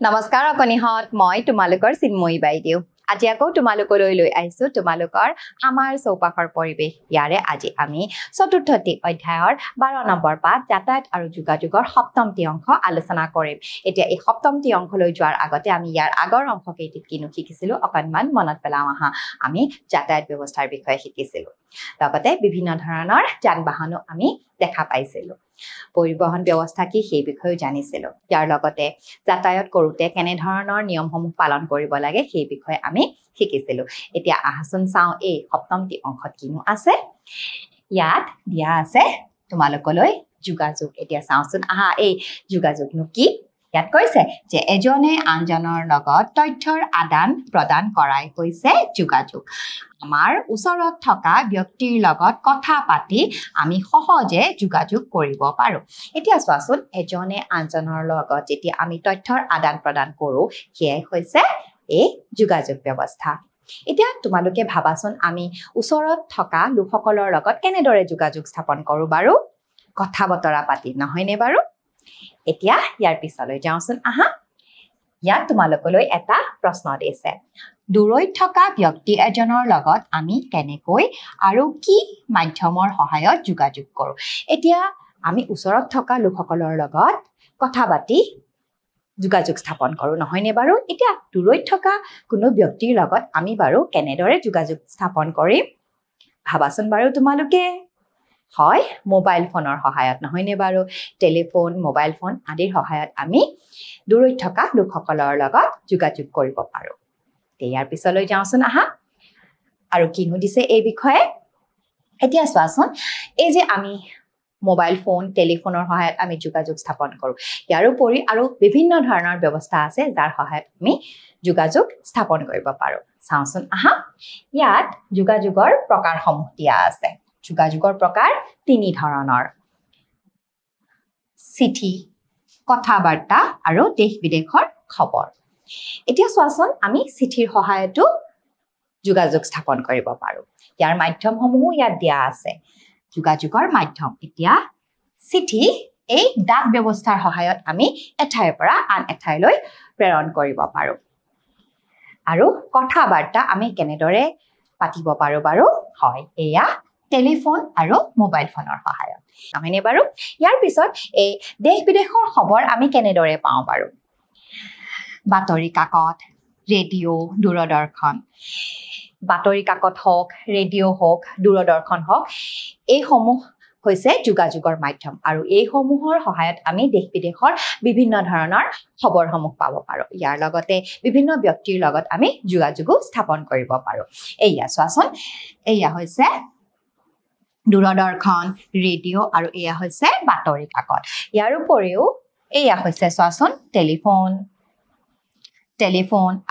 নমস্কাৰ অকনিহত মই তোমালোকৰ চিন্ময়ী বাইদেউ আজি আকৌ তোমালোকলৈ লৈ আহিছো তোমালোকৰ আমাৰ চৌপাশৰ পৰিবেশ ইয়াৰে আজি আমি চতুৰ্থটি অধ্যায়ৰ 12 নম্বৰ পাঠ যাতায়াত আৰু যোগাযোগৰ সপ্তমটি অংশ আলোচনা কৰিম এতিয়া এই সপ্তমটি অংশলৈ যোৱাৰ আগতে আমি ইয়াৰ আগৰ অংশকেইটিত কিনো শিকিছিলো অকনমান মনত পেলাওঁ আহা আমি যাতায়াত ব্যৱস্থাৰ বিষয়ে শিকিছিলো লগতে বিভিন্ন ধৰণৰ যান-বাহনো আমি দেখা পাইছিলো পৰিবহন ব্যৱস্থা কি সেই বিষয়ে জানিছিলো ইয়াৰ লগতে যাতায়াত কৰোতে কেনে ধৰণৰ নিয়মসমূহ পালন কৰিব লাগে সেই বিষয়ে আমি শিকিছিলো এতিয়া আহাচোন চাও এই সপ্তমটি অংশত কিনো আছে ইয়াত দিয়া আছে তোমালোকলৈ যোগাযোগ এতিয়া চাওচোন আহা এই যোগাযোগনো কি ইয়াত কৈছে যে এজনে আনজনৰ লগত তথ্যৰ আদান প্ৰদান কৰাই হৈছে যোগাযোগ আমাৰ ওচৰত থকা ব্যক্তিৰ লগত কথা পাতি আমি সহজে যোগাযোগ কৰিব পাৰো এতিয়া চোৱাচোন এজনে আনজনৰ লগত যেতিয়া আমি তথ্যৰ আদান প্ৰদান কৰো সেয়াই হৈছে এই যোগাযোগ ব্যৱস্থা এতিয়া তোমালোকে ভাবাচোন আমি ওচৰত থকা লোকসকলৰ লগত কেনেদৰে যোগাযোগ স্থাপন কৰো বাৰু কথা বতৰা পাতি নহয়নে বাৰু এতিয়া ইয়াৰ পিছলৈ যাওঁচোন আহা ইয়াত তোমালোকলৈ এটা প্ৰশ্ন দিছে দূৰৈত থকা ব্যক্তি এজনৰ লগত আমি কেনেকৈ আৰু কি মাধ্যমৰ সহায়ত যোগাযোগ কৰোঁ এতিয়া আমি ওচৰত থকা লোকসকলৰ লগত কথা পাতি যোগাযোগ স্থাপন কৰোঁ নহয়নে বাৰু এতিয়া দূৰৈত থকা কোনো ব্যক্তিৰ লগত আমি বাৰু কেনেদৰে যোগাযোগ স্থাপন কৰিম ভাবাচোন বাৰু তোমালোকে হয় মোবাইল ফোনৰ সহায়ত নহয়নে বাৰু টেলিফোন মোবাইল ফোন আদিৰ সহায়ত আমি দূৰৈত থকা লোকসকলৰ লগত যোগাযোগ কৰিব পাৰোঁ ইয়াৰ পিছলৈ যাওঁচোন আহা আৰু কিনো দিছে এই বিষয়ে এতিয়া চোৱাচোন এই যে আমি মোবাইল ফোন টেলিফোনৰ সহায়ত আমি যোগাযোগ স্থাপন কৰোঁ ইয়াৰ উপৰি আৰু বিভিন্ন ধৰণৰ ব্যৱস্থা আছে যাৰ সহায়ত আমি যোগাযোগ স্থাপন কৰিব পাৰোঁ চাওঁচোন আহা ইয়াত যোগাযোগৰ প্ৰকাৰসমূহ দিয়া আছে যোগাযোগৰ প্ৰকাৰ তিনি ধৰণৰ চিঠি কথা-বাৰ্তা আৰু দেশ বিদেশৰ খবৰ এতিয়া চোৱাচোন আমি চিঠিৰ সহায়তো যোগাযোগ স্থাপন কৰিব পাৰোঁ ইয়াৰ মাধ্যমসমূহো ইয়াত দিয়া আছে যোগাযোগৰ মাধ্যম এতিয়া চিঠি এই ডাক ব্যৱস্থাৰ সহায়ত আমি এঠাইৰ পৰা আন এঠাইলৈ প্ৰেৰণ কৰিব পাৰোঁ আৰু কথা-বাৰ্তা আমি কেনেদৰে পাতিব পাৰোঁ বাৰু হয় এয়া টেলিফোন আৰু মোবাইল ফোনৰ সহায়ত নহয়নে বাৰু ইয়াৰ পিছত এই দেশ বিদেশৰ খবৰ আমি কেনেদৰে পাওঁ বাৰু বাতৰি কাকত ৰেডিঅ' দূৰদৰ্শন বাতৰি কাকত হওক ৰেডিঅ' হওক দূৰদৰ্শন হওক এইসমূহ হৈছে যোগাযোগৰ মাধ্যম আৰু এইসমূহৰ সহায়ত আমি দেশ বিদেশৰ বিভিন্ন ধৰণৰ খবৰসমূহ পাব পাৰোঁ ইয়াৰ লগতে বিভিন্ন ব্যক্তিৰ লগত আমি যোগাযোগো স্থাপন কৰিব পাৰোঁ এয়া চোৱাচোন এয়া হৈছে দূৰদৰ্শন ৰেডিঅ' আৰু এয়া হৈছে বাতৰি কাকত ইয়াৰ উপৰিও এয়া হৈছে চোৱাচোন টেলিফোন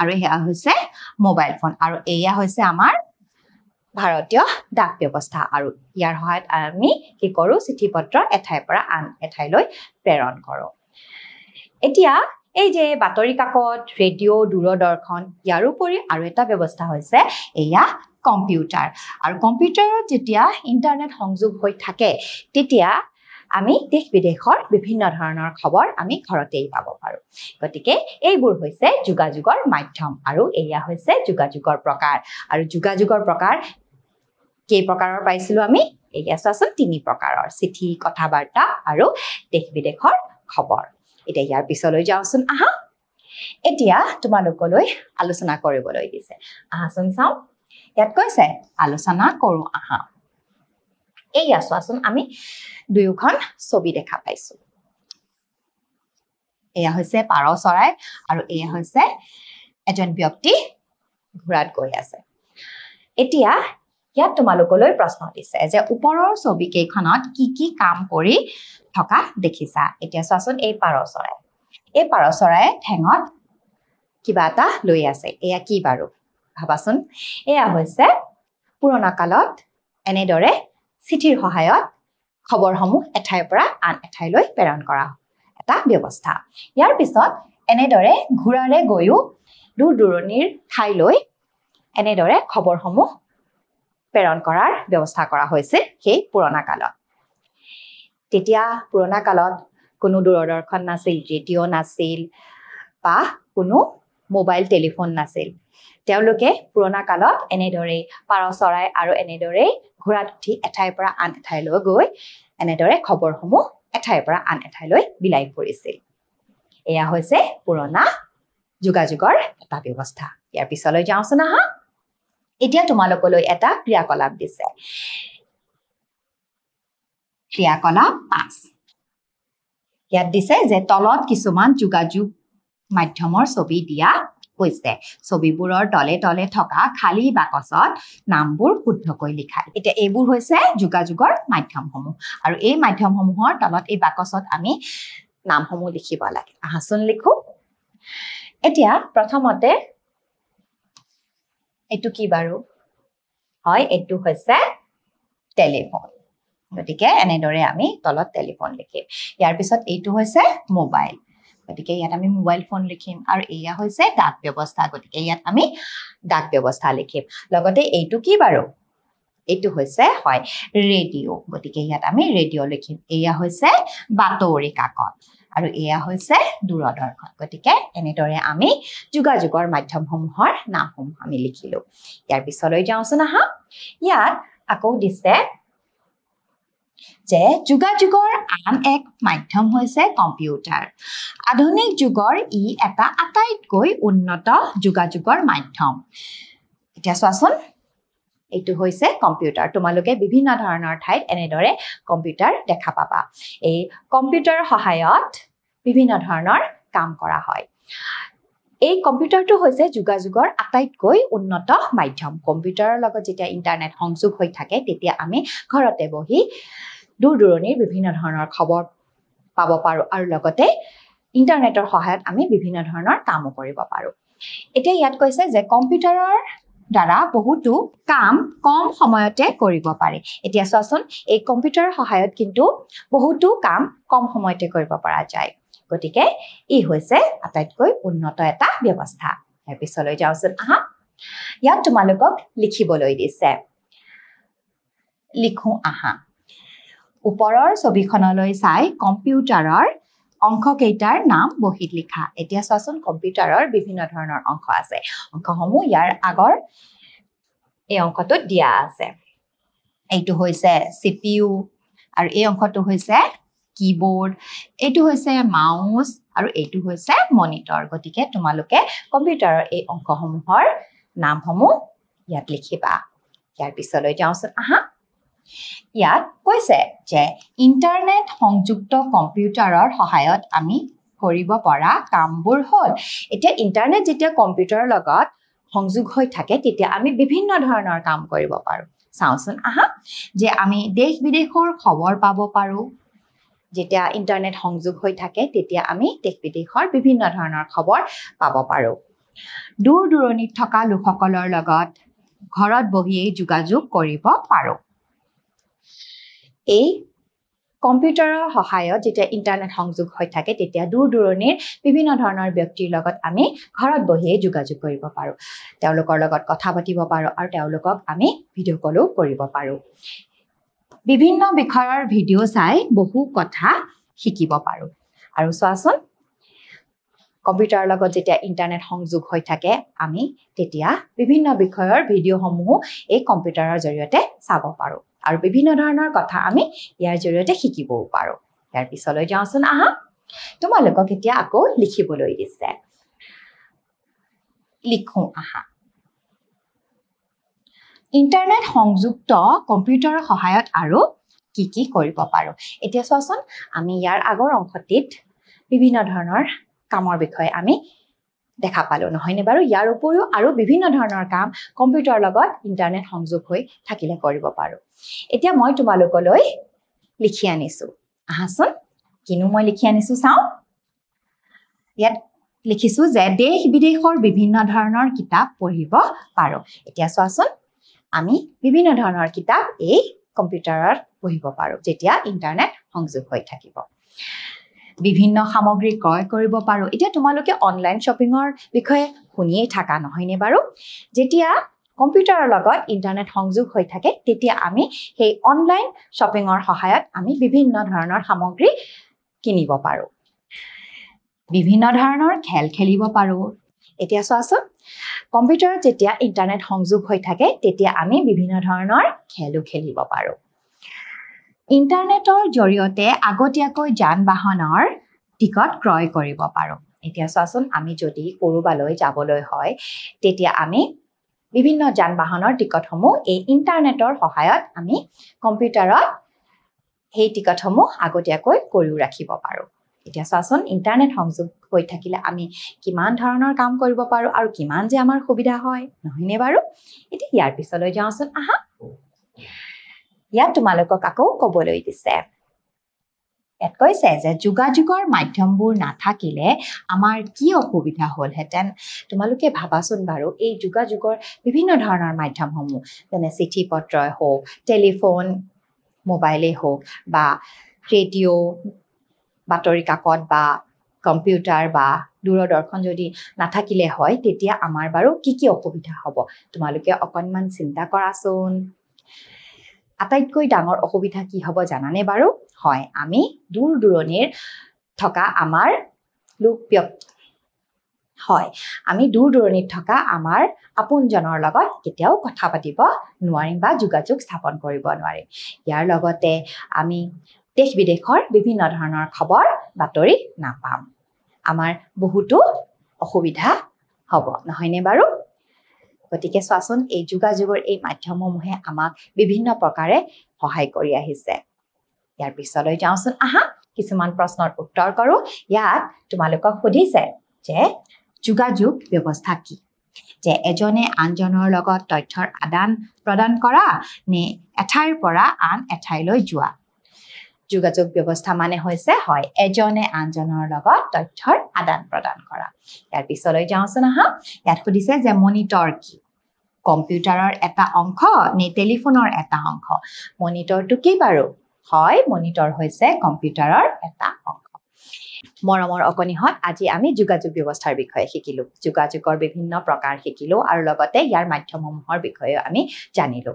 আৰু এয়া হৈছে মোবাইল ফোন আৰু এয়া হৈছে আমাৰ ভাৰতীয় ডাক ব্যৱস্থা আৰু ইয়াৰ সহায়ত আমি কি কৰোঁ চিঠি পত্ৰ এঠাইৰ পৰা আন এঠাইলৈ প্ৰেৰণ কৰোঁ এতিয়া এই যে বাতৰি কাকত ৰেডিঅ' দূৰদৰ্শন ইয়াৰ উপৰি আৰু এটা ব্যৱস্থা হৈছে এয়া কম্পিউটাৰ আৰু কম্পিউটাৰত যেতিয়া ইণ্টাৰনেট সংযোগ হৈ থাকে তেতিয়া আমি দেশ বিদেশৰ বিভিন্ন ধৰণৰ খবৰ আমি ঘৰতেই পাব পাৰোঁ গতিকে এইবোৰ হৈছে যোগাযোগৰ মাধ্যম আৰু এয়া হৈছে যোগাযোগৰ প্ৰকাৰ আৰু যোগাযোগৰ প্ৰকাৰ কেই প্ৰকাৰৰ পাইছিলোঁ আমি এয়া চোৱাচোন তিনি প্ৰকাৰৰ চিঠি কথা-বাৰ্তা আৰু দেশ বিদেশৰ খবৰ এতিয়া ইয়াৰ পিছলৈ যাওঁচোন আহা এতিয়া তোমালোকলৈ আলোচনা কৰিবলৈ দিছে আহাচোন চাওঁ ইয়াত কৈছে আলোচনা কৰোঁ আহা এয়া চোৱাচোন আমি দুয়োখন ছবি দেখা পাইছোঁ এয়া হৈছে পাৰ চৰাই আৰু এয়া হৈছে এজন ব্যক্তি ঘোঁৰাত গৈ আছে এতিয়া ইয়াত তোমালোকলৈ প্ৰশ্ন দিছে যে ওপৰৰ ছবিকেইখনত কি কাম কৰি থকা দেখিছা এতিয়া চোৱাচোন এই পাৰ চৰাই ঠেঙত কিবা এটা লৈ আছে এয়া কি বাৰু ভাবাচোন এয়া হৈছে পুৰণা কালত এনেদৰে চিঠিৰ সহায়ত খবৰসমূহ এঠাইৰ পৰা আন এঠাইলৈ প্ৰেৰণ কৰা এটা ব্যৱস্থা ইয়াৰ পিছত এনেদৰে ঘোঁৰাৰে গৈও দূৰ দূৰণিৰ ঠাইলৈ এনেদৰে খবৰসমূহ প্ৰেৰণ কৰাৰ ব্যৱস্থা কৰা হৈছিল সেই পুৰণা কালত তেতিয়া পুৰণা কালত কোনো দূৰদৰ্শন নাছিল ৰেডিঅ' নাছিল বা কোনো মোবাইল টেলিফোন নাছিল তেওঁলোকে পুৰণা কালত এনেদৰে পাৰ চৰাই আৰু এনেদৰে ঘোঁৰাত উঠি এঠাইৰ পৰা আন এঠাইলৈ গৈ এনেদৰে খবৰসমূহ এঠাইৰ পৰা আন এঠাইলৈ বিলাই ফুৰিছিল এয়া হৈছে পুৰণা যোগাযোগৰ এটা ব্যৱস্থা ইয়াৰ পিছলৈ যাওঁচোন আহা এতিয়া তোমালোকলৈ এটা ক্ৰিয়াকলাপ দিছে ক্ৰিয়াকলাপ 5 ইয়াত দিছে যে তলত কিছুমান যোগাযোগ মাধ্যমৰ ছবি দিয়া হৈছে ছবিবোৰৰ তলে তলে থকা খালী বাকচত নামবোৰ শুদ্ধকৈ লিখা এতিয়া এইবোৰ হৈছে যোগাযোগৰ মাধ্যমসমূহ আৰু এই মাধ্যমসমূহৰ তলত এই বাকচত আমি নামসমূহ লিখিব লাগে আহাচোন লিখো এতিয়া প্ৰথমতে এটো কি বাৰু হয় এটো হৈছে টেলিফোন গতিকে এনেদৰে আমি তলত টেলিফোন লিখিম ইয়াৰ পিছত এইটো হৈছে মোবাইল গতিকে ইয়াত আমি মোবাইল ফোন লিখিম আৰু এয়া হৈছে ডাক ব্যৱস্থা গতিকে ইয়াত আমি ডাক ব্যৱস্থা লিখিম লগতে এইটো কি বাৰু এইটো হৈছে হয় ৰেডিঅ গতিকে ইয়াত আমি ৰেডিঅ লিখিম এয়া হৈছে বাতৰি কাকত আৰু এয়া হৈছে দূৰদৰ্শন গতিকে এনেদৰে আমি যোগাযোগৰ মাধ্যমসমূহৰ নামসমূহ আমি লিখিলো ইয়াৰ পিছলৈ যাওঁচোন আহা ইয়াত আকৌ দিছে যে যোগাযোগৰ আন এক মাধ্যম হৈছে কম্পিউটাৰ আধুনিক যুগৰ ই এটা আটাইতকৈ উন্নত যোগাযোগৰ মাধ্যম এতিয়া চোৱাচোন এইটো হৈছে কম্পিউটাৰ তোমালোকে বিভিন্ন ধৰণৰ ঠাইত এনেদৰে কম্পিউটাৰ দেখা পাবা এই কম্পিউটাৰৰ সহায়ত বিভিন্ন ধৰণৰ কাম কৰা হয় এই কম্পিউটাৰটো হৈছে যোগাযোগৰ আটাইতকৈ উন্নত মাধ্যম কম্পিউটাৰৰ লগত যেতিয়া ইন্টাৰনেট সংযোগ হৈ থাকে তেতিয়া আমি ঘৰতে বহি দূৰ দূৰণিৰ বিভিন্ন ধৰণৰ খবৰ পাব পাৰো আৰু লগতে ইন্টাৰনেটৰ সহায়ত আমি বিভিন্ন ধৰণৰ কামো কৰিব পাৰো এতিয়া ইয়াত কৈছে যে কম্পিউটাৰৰ দ্বাৰা বহুতো কাম কম সময়তে কৰিব পাৰি এতিয়া চোৱাচোন এই কম্পিউটাৰৰ সহায়ত কিন্তু বহুতো কাম কম সময়তে কৰিব পৰা যায় গতিকে ই হৈছে আটাইতকৈ উন্নত এটা ব্যৱস্থা ইয়াৰ পিছলৈ যাওঁচোন আহা ইয়াত তোমালোকক লিখিবলৈ দিছে লিখো আহা ওপৰৰ ছবিখনলৈ চাই কম্পিউটাৰৰ অংশকেইটাৰ নাম বহীত লিখা এতিয়া চোৱাচোন কম্পিউটাৰৰ বিভিন্ন ধৰণৰ অংশ আছে অংশসমূহ ইয়াৰ আগৰ এই অংশটোত দিয়া আছে এইটো হৈছে CPU আৰু এই অংশটো হৈছে keyboard এইটো হৈছে মাউস আৰু এইটো হৈছে মনিটৰ গতিকে তোমালোকে কম্পিউটাৰৰ এই অংশসমূহৰ নামসমূহ ইয়াত লিখিবা ইয়াৰ পিছলৈ যাওঁচোন আহা ইয়াত কৈছে যে ইন্টাৰনেট সংযুক্ত কম্পিউটাৰৰ সহায়ত আমি কৰিব পৰা কামবোৰ হ'ল এতিয়া ইন্টাৰনেট যেতিয়া কম্পিউটাৰৰ লগত সংযোগ হৈ থাকে তেতিয়া আমি বিভিন্ন ধৰণৰ কাম কৰিব পাৰো চাওঁচোন আহা যে আমি দেশ বিদেশৰ খবৰ পাব পাৰো যেতিয়া ইন্টাৰনেট সংযোগ হৈ থাকে তেতিয়া আমি দেশ বিদেশৰ বিভিন্ন ধৰণৰ খবৰ পাব পাৰো দূৰ দূৰণিত থকা লোকসকলৰ লগত ঘৰত বহিয়েই যোগাযোগ কৰিব পাৰো এই কম্পিউটাৰৰ সহায়ত যেতিয়া ইন্টাৰনেট সংযোগ হৈ থাকে তেতিয়া দূৰ দূৰণিৰ বিভিন্ন ধৰণৰ ব্যক্তিৰ লগত আমি ঘৰত বহিয়েই যোগাযোগ কৰিব পাৰো তেওঁলোকৰ লগত কথা পাতিব পাৰো আৰু তেওঁলোকক আমি ভিডিঅ' কলো কৰিব পাৰো বিভিন্ন বিষয়ৰ ভিডিঅ' চাই বহু কথা শিকিব পাৰো আৰু চোৱাচোন কম্পিউটাৰৰ লগত যেতিয়া ইন্টাৰনেট সংযোগ হৈ থাকে আমি তেতিয়া বিভিন্ন বিষয়ৰ ভিডিঅ'সমূহ এই কম্পিউটাৰৰ জৰিয়তে চাব পাৰো আৰু বিভিন্ন ধৰণৰ কথা আমি ইয়াৰ জৰিয়তে শিকিবও পাৰো ইয়াৰ পিছলৈ যাওঁচোন আহা তোমালোকক এতিয়া আকৌ লিখিবলৈ দিছে লিখো আহা ইন্টাৰনেট সংযুক্ত কম্পিউটাৰৰ সহায়ত আৰু কি কি কৰিব পাৰো এতিয়া চোৱাচোন আমি ইয়াৰ আগৰ অংশটিত বিভিন্ন ধৰণৰ কামৰ বিষয়ে আমি দেখা পালো নহয়নে বাৰু ইয়াৰ উপৰিও আৰু বিভিন্ন ধৰণৰ কাম কম্পিউটাৰৰ লগত ইন্টাৰনেট সংযোগ হৈ থাকিলে কৰিব পাৰো এতিয়া মই তোমালোকলৈ লিখি আনিছো আহাচোন কিনো মই লিখি আনিছো চাও ইয়াত লিখিছো যে দেশ বিদেশৰ বিভিন্ন ধৰণৰ কিতাপ পঢ়িব পাৰো এতিয়া চোৱাচোন আমি বিভিন্ন ধৰণৰ কিতাপ এই কম্পিউটাৰত পঢ়িব পাৰো যেতিয়া ইন্টাৰনেট সংযোগ হৈ থাকিব বিভিন্ন সামগ্ৰী ক্ৰয় কৰিব পাৰো এতিয়া তোমালোকে অনলাইন শ্বপিঙৰ বিষয়ে শুনিয়েই থাকা নহয়নে বাৰু যেতিয়া কম্পিউটাৰৰ লগত ইন্টাৰনেট সংযোগ হৈ থাকে তেতিয়া আমি সেই অনলাইন শ্বপিঙৰ সহায়ত আমি বিভিন্ন ধৰণৰ সামগ্ৰী কিনিব পাৰো বিভিন্ন ধৰণৰ খেল খেলিব পাৰোঁ এতিয়া চোৱাচোন কম্পিউটাৰত যেতিয়া ইণ্টাৰনেট সংযোগ হৈ থাকে তেতিয়া আমি বিভিন্ন ধৰণৰ খেলো খেলিব পাৰোঁ ইণ্টাৰনেটৰ জৰিয়তে আগতীয়াকৈ যান-বাহনৰ টিকট ক্ৰয় কৰিব পাৰোঁ এতিয়া চোৱাচোন আমি যদি ক'ৰবালৈ যাবলৈ হয় তেতিয়া আমি বিভিন্ন যান-বাহনৰ টিকটসমূহ এই ইণ্টাৰনেটৰ সহায়ত আমি কম্পিউটাৰত সেই টিকটসমূহ আগতীয়াকৈ কৰিও ৰাখিব পাৰোঁ এতিয়া চোৱাচোন ইণ্টাৰনেট সংযোগ হৈ থাকিলে আমি কিমান ধৰণৰ কাম কৰিব পাৰোঁ আৰু কিমান যে আমাৰ সুবিধা হয় নহয়নে বাৰু এতিয়া ইয়াৰ পিছলৈ যাওঁচোন আহা ইয়াত তোমালোকক আকৌ ক'বলৈ দিছে ইয়াত কৈছে যে যোগাযোগৰ মাধ্যমবোৰ নাথাকিলে আমাৰ কি অসুবিধা হ'লহেঁতেন তোমালোকে ভাবাচোন বাৰু এই যোগাযোগৰ বিভিন্ন ধৰণৰ মাধ্যমসমূহ যেনে চিঠি পত্ৰই হওক টেলিফোন মোবাইলেই হওক বা ৰেডিঅ' বাতৰি কাকত বা কম্পিউটাৰ বা দূৰদৰ্শন যদি নাথাকিলে হয় তেতিয়া আমাৰ বাৰু কি অসুবিধা হ'ব তোমালোকে অকণমান চিন্তা কৰাচোন আটাইতকৈ ডাঙৰ অসুবিধা কি হ'ব জানানে বাৰু হয় আমি দূৰ দূৰণিৰ থকা আমাৰ হয় আমি দূৰ দূৰণিত থকা আমাৰ আপোনজনৰ লগত কেতিয়াও কথা পাতিব নোৱাৰিম বা যোগাযোগ স্থাপন কৰিব নোৱাৰিম ইয়াৰ লগতে আমি দেশ বিদেশৰ বিভিন্ন ধৰণৰ খবৰ বাতৰি নাপাম আমাৰ বহুতো অসুবিধা হ'ব নহয়নে বাৰু গতিকে চোৱাচোন এই যোগাযোগৰ এই মাধ্যমসমূহে আমাক বিভিন্ন প্ৰকাৰে সহায় কৰি আহিছে ইয়াৰ পিছলৈ যাওঁচোন আহা কিছুমান প্ৰশ্নৰ উত্তৰ কৰোঁ ইয়াত তোমালোকক সুধিছে যে যোগাযোগ ব্যৱস্থা কি যে এজনে আনজনৰ লগত তথ্যৰ আদান প্ৰদান কৰা নে এঠাইৰ পৰা আন এঠাইলৈ যোৱা যোগাযোগ ব্যৱস্থা মানে হৈছে হয় এজনে আনজনৰ লগত তথ্যৰ আদান প্ৰদান কৰা ইয়াৰ পিছলৈ যাওঁচোন আহা ইয়াত সুধিছে যে মনিটৰ কি কম্পিউটাৰৰ এটা অংশ নে টেলিফোনৰ এটা অংশ মনিটৰটো কি বাৰু হয় মনিটৰ হৈছে কম্পিউটাৰৰ এটা অংশ মৰমৰ অকণিহঁত আজি আমি যোগাযোগ ব্যৱস্থাৰ বিষয়ে শিকিলো যোগাযোগৰ বিভিন্ন প্ৰকাৰ শিকিলো আৰু লগতে ইয়াৰ মাধ্যমসমূহৰ বিষয়ে আমি জানিলো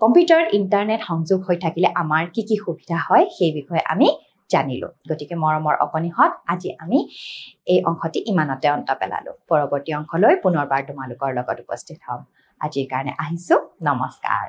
কম্পিউটাৰত ইণ্টাৰনেট সংযোগ হৈ থাকিলে আমাৰ কি সুবিধা হয় সেই বিষয়ে আমি জানিলো গতিকে মৰমৰ অকণিহঁত আজি আমি এই অংশটি ইমানতে অন্ত পেলালো পৰৱৰ্তী অংশলৈ পুনৰবাৰ তোমালোকৰ লগত উপস্থিত হ'ম আজিৰ কাৰণে আহিছো নমস্কাৰ